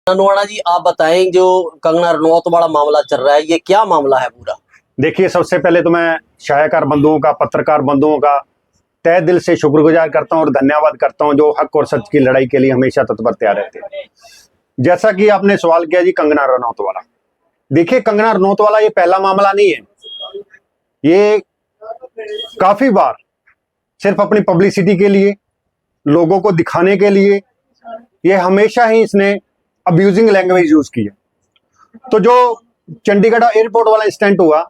नोएडा जी, आप बताएं जो कंगना रनौत वाला मामला चल रहा है, ये क्या मामला है पूरा? देखिए, सबसे पहले तो मैं शायकार बंधुओं का, पत्रकार बंधुओं का तहे दिल से शुक्रगुजार करता हूं और धन्यवाद करता हूं जो हक और सच की लड़ाई के लिए हमेशा तत्पर तैयार रहते हैं। जैसा कि आपने सवाल किया जी, कंगना रनौत वाला, देखिए कंगना रनौत वाला ये पहला मामला नहीं है। ये काफी बार सिर्फ अपनी पब्लिसिटी के लिए, लोगों को दिखाने के लिए, ये हमेशा ही इसने अब्यूजिंग लैंग्वेज यूज की है। तो जो चंडीगढ़ एयरपोर्ट वाला इंसिडेंट हुआ,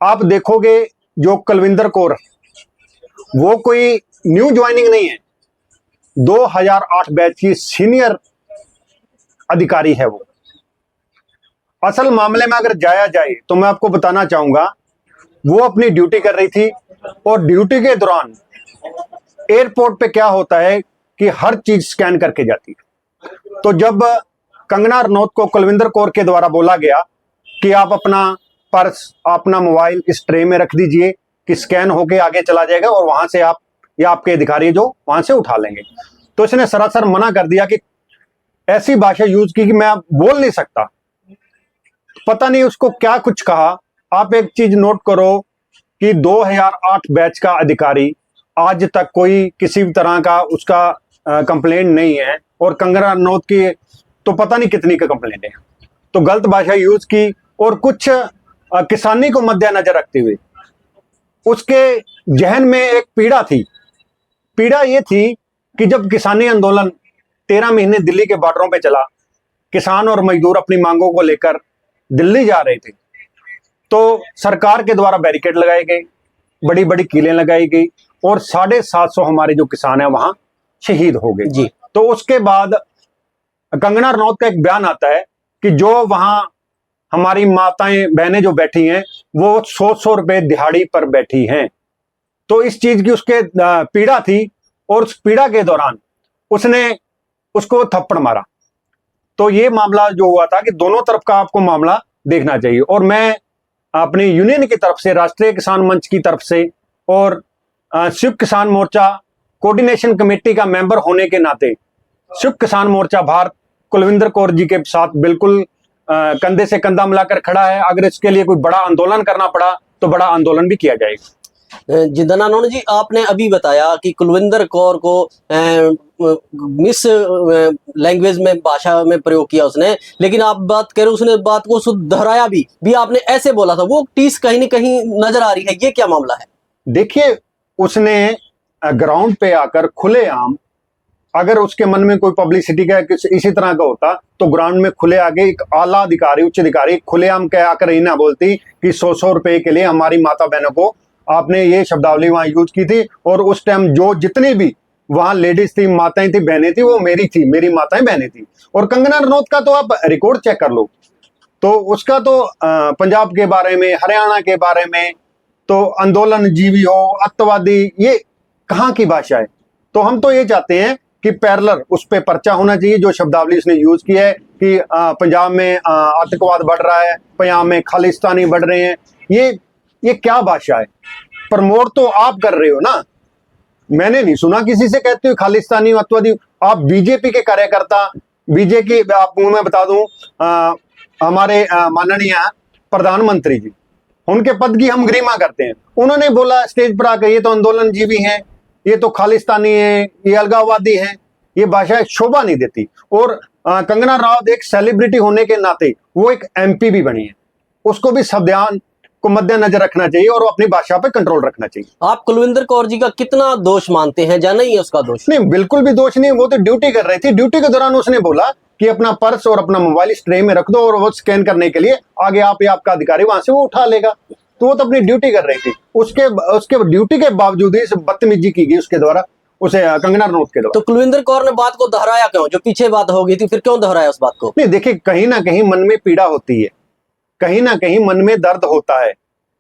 आप देखोगे जो कुलविंदर कौर, वो कोई न्यू ज्वाइनिंग नहीं है, 2008 बैच की सीनियर अधिकारी है। वो असल मामले में अगर जाया जाए तो मैं आपको बताना चाहूंगा, वो अपनी ड्यूटी कर रही थी और ड्यूटी के दौरान एयरपोर्ट पे क्या होता है कि हर चीज स्कैन करके जाती है। तो जब कंगना रनौत को कुलविंदर कौर के द्वारा बोला गया कि आप अपना पर्स, अपना मोबाइल इस ट्रे में रख दीजिए कि स्कैन होके आगे चला जाएगा और वहां से आप या आपके अधिकारी जो वहां से उठा लेंगे, तो इसने सरासर मना कर दिया कि ऐसी भाषा यूज की कि मैं अब बोल नहीं सकता। पता नहीं उसको क्या कुछ कहा। आप एक चीज नोट करो कि 2008 बैच का अधिकारी, आज तक कोई किसी भी तरह का उसका कंप्लेंट नहीं है, और कंगना रनौत की तो पता नहीं कितनी का कंप्लेंट है। तो गलत भाषा यूज की और कुछ किसानी को मद्देनजर रखते हुए उसके जहन में एक पीड़ा थी। पीड़ा ये थी कि जब किसानी आंदोलन 13 महीने दिल्ली के बॉर्डरों पे चला, किसान और मजदूर अपनी मांगों को लेकर दिल्ली जा रहे थे, तो सरकार के द्वारा बैरिकेड लगाए गए, बड़ी बड़ी कीलें लगाई गई और 750 हमारे जो किसान है वहां शहीद हो गए जी। तो उसके बाद कंगना रनौत का एक बयान आता है कि जो वहां हमारी माताएं बहनें जो बैठी हैं वो 100 रुपए दिहाड़ी पर बैठी हैं। तो इस चीज की उसके पीड़ा थी और उस पीड़ा के दौरान उसने उसको थप्पड़ मारा। तो ये मामला जो हुआ था कि दोनों तरफ का आपको मामला देखना चाहिए। और मैं अपनी यूनियन की तरफ से, राष्ट्रीय किसान मंच की तरफ से और संयुक्त किसान मोर्चा कोऑर्डिनेशन कमेटी का मेंबर होने के नाते संयुक्त किसान मोर्चा भारत कुलविंदर कौर जी के साथ बिल्कुल कंधे से कंधा मिलाकर खड़ा है। अगर इसके लिए कोई बड़ा आंदोलन करना पड़ा तो बड़ा आंदोलन भी किया जाएगा। जिंदना नोन जी, आपने अभी बताया कि कुलविंदर कौर को मिस लैंग्वेज में, भाषा में प्रयोग किया उसने, लेकिन आप बात करें उसने बात को दोहराया भी आपने ऐसे बोला था, वो टीस कहीं न कहीं नजर आ रही है। ये क्या मामला है? देखिए, उसने ग्राउंड पे आकर खुलेआम, अगर उसके मन में कोई पब्लिसिटी का इसी तरह का होता तो ग्राउंड में खुले आगे एक आला अधिकारी, उच्च अधिकारी खुलेआम कह आकर ही ना बोलती कि 100 रुपए के लिए हमारी माता बहनों को आपने ये शब्दावली वहां यूज की थी। और उस टाइम जो जितनी भी वहां लेडीज थी, माताएं थी, बहनें थी, वो मेरी थी, मेरी माताएं बहनें थी। और कंगना रनौत का तो आप रिकॉर्ड चेक कर लो, तो उसका तो पंजाब के बारे में, हरियाणा के बारे में, तो आंदोलन जीवी हो, अत्यावादी, ये कहाँ की भाषा है। तो हम तो ये चाहते हैं कि पैरेलल उस पर पर्चा होना चाहिए। जो शब्दावली उसने यूज की है कि पंजाब में आतंकवाद बढ़ रहा है, पंजाब में खालिस्तानी बढ़ रहे हैं, ये क्या भाषा है? प्रमोट तो आप कर रहे हो ना, मैंने नहीं सुना किसी से कहते हो खालिस्तानी अत्यावादी। आप बीजेपी के कार्यकर्ता, बीजेपी, आपको मैं बता दूं, हमारे माननीय प्रधानमंत्री जी, उनके पद की हम गरिमा करते हैं। उन्होंने बोला स्टेज पर आकर, ये तो आंदोलन जीवी हैं, ये तो खालिस्तानी है, ये अलगाववादी है, ये भाषा शोभा नहीं देती। और कंगना रनौत एक सेलिब्रिटी होने के नाते वो एक एमपी भी बनी है, उसको भी संविधान को मद्देनजर रखना चाहिए और अपनी भाषा पे कंट्रोल रखना चाहिए। आप कुलविंदर कौर जी का कितना दोष मानते हैं, या नहीं है उसका दोष? नहीं, बिल्कुल भी दोष नहीं, वो तो ड्यूटी कर रही थी। ड्यूटी के दौरान उसने बोला कि अपना पर्स और अपना मोबाइल इस ट्रे में रख दो और वो स्कैन करने के लिए आगे आप या आपका अधिकारी वहां से वो उठा लेगा। तो वो तो अपनी ड्यूटी कर रही थी। उसके ड्यूटी के बावजूद ही बदतमीजी की गई उसके द्वारा, उसे कंगना रनौत के द्वारा। तो कुलविंदर कौर ने बात को दोहराया क्यों? जो पीछे बात हो गई थी, फिर क्यों दोहराया उस बात को? नहीं, देखिए, कहीं ना कहीं मन में पीड़ा होती है, कहीं ना कहीं मन में दर्द होता है।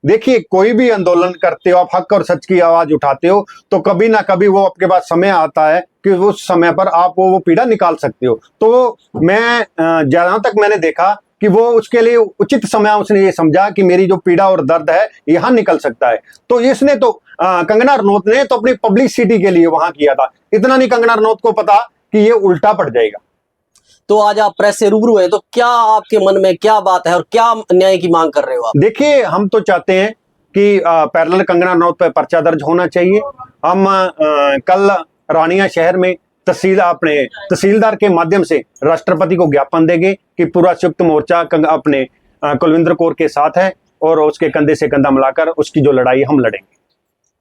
देखिए, कोई भी आंदोलन करते हो, आप हक और सच की आवाज उठाते हो, तो कभी ना कभी वो आपके पास समय आता है कि उस समय पर आप वो पीड़ा निकाल सकते हो। तो मैं जहां तक मैंने देखा कि वो उसके लिए उचित समय उसने ये समझा कि मेरी जो पीड़ा और दर्द है यहाँ निकल सकता है। तो इसने तो कंगना रनौत ने तो अपनी पब्लिसिटी के लिए वहां किया था। इतना नहीं कंगना रनौत को पता कि ये उल्टा पड़ जाएगा। तो आज आप प्रेस से रूबरू हैं, तो क्या आपके मन में क्या बात है और क्या न्याय की मांग कर रहे हो आप? देखिए, हम तो चाहते हैं कि पैरेलल कंगना रनौत पे पर्चा दर्ज होना चाहिए। हम कल रानिया शहर में तहसीलदार के माध्यम से राष्ट्रपति को ज्ञापन देंगे कि पूरा संयुक्त मोर्चा अपने कुलविंदर कौर के साथ है और उसके कंधे से कंधा मिलाकर उसकी जो लड़ाई हम लड़ेंगे।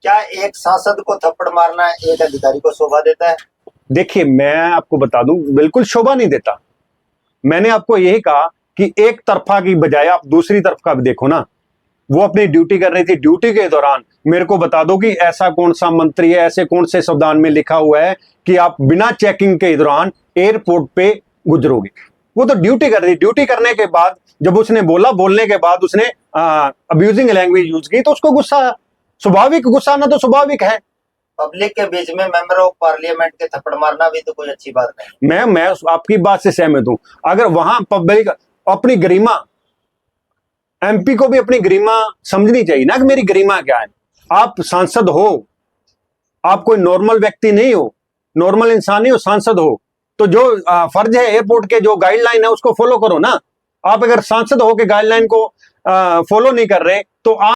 क्या एक सांसद को थप्पड़ मारना एक अधिकारी को शोभा देता है? देखिए, मैं आपको बता दूं, बिल्कुल शोभा नहीं देता। मैंने आपको यही कहा कि एक तरफा की बजाय आप दूसरी तरफ का भी देखो ना। वो अपनी ड्यूटी कर रही थी, ड्यूटी के दौरान मेरे को बता दो कि ऐसा कौन सा मंत्री है, ऐसे कौन से संविधान में लिखा हुआ है कि आप बिना चेकिंग के दौरान एयरपोर्ट पे गुजरोगे। वो तो ड्यूटी कर रही, ड्यूटी करने के बाद जब उसने बोलने के बाद उसने अब्यूजिंग लैंग्वेज यूज की तो उसको गुस्सा, स्वाभाविक गुस्सा ना तो स्वाभाविक है। पब्लिक के बीच में मेंबर ऑफ पार्लियामेंट के थप्पड़ मारना भी तो कोई अच्छी बात नहीं। मैं आपकी बात से सहमत हूं। अगर वहां पब्लिक अपनी गरिमा, एमपी को भी अपनी गरिमा समझनी चाहिए ना कि मेरी गरिमा क्या है। आप सांसद हो, आप कोई नॉर्मल व्यक्ति नहीं हो, नॉर्मल इंसान नहीं हो, सांसद हो, तो जो फर्ज है एयरपोर्ट के जो गाइडलाइन है उसको फॉलो करो ना। आप अगर सांसद हो के गाइडलाइन को फॉलो नहीं कर रहे तो आप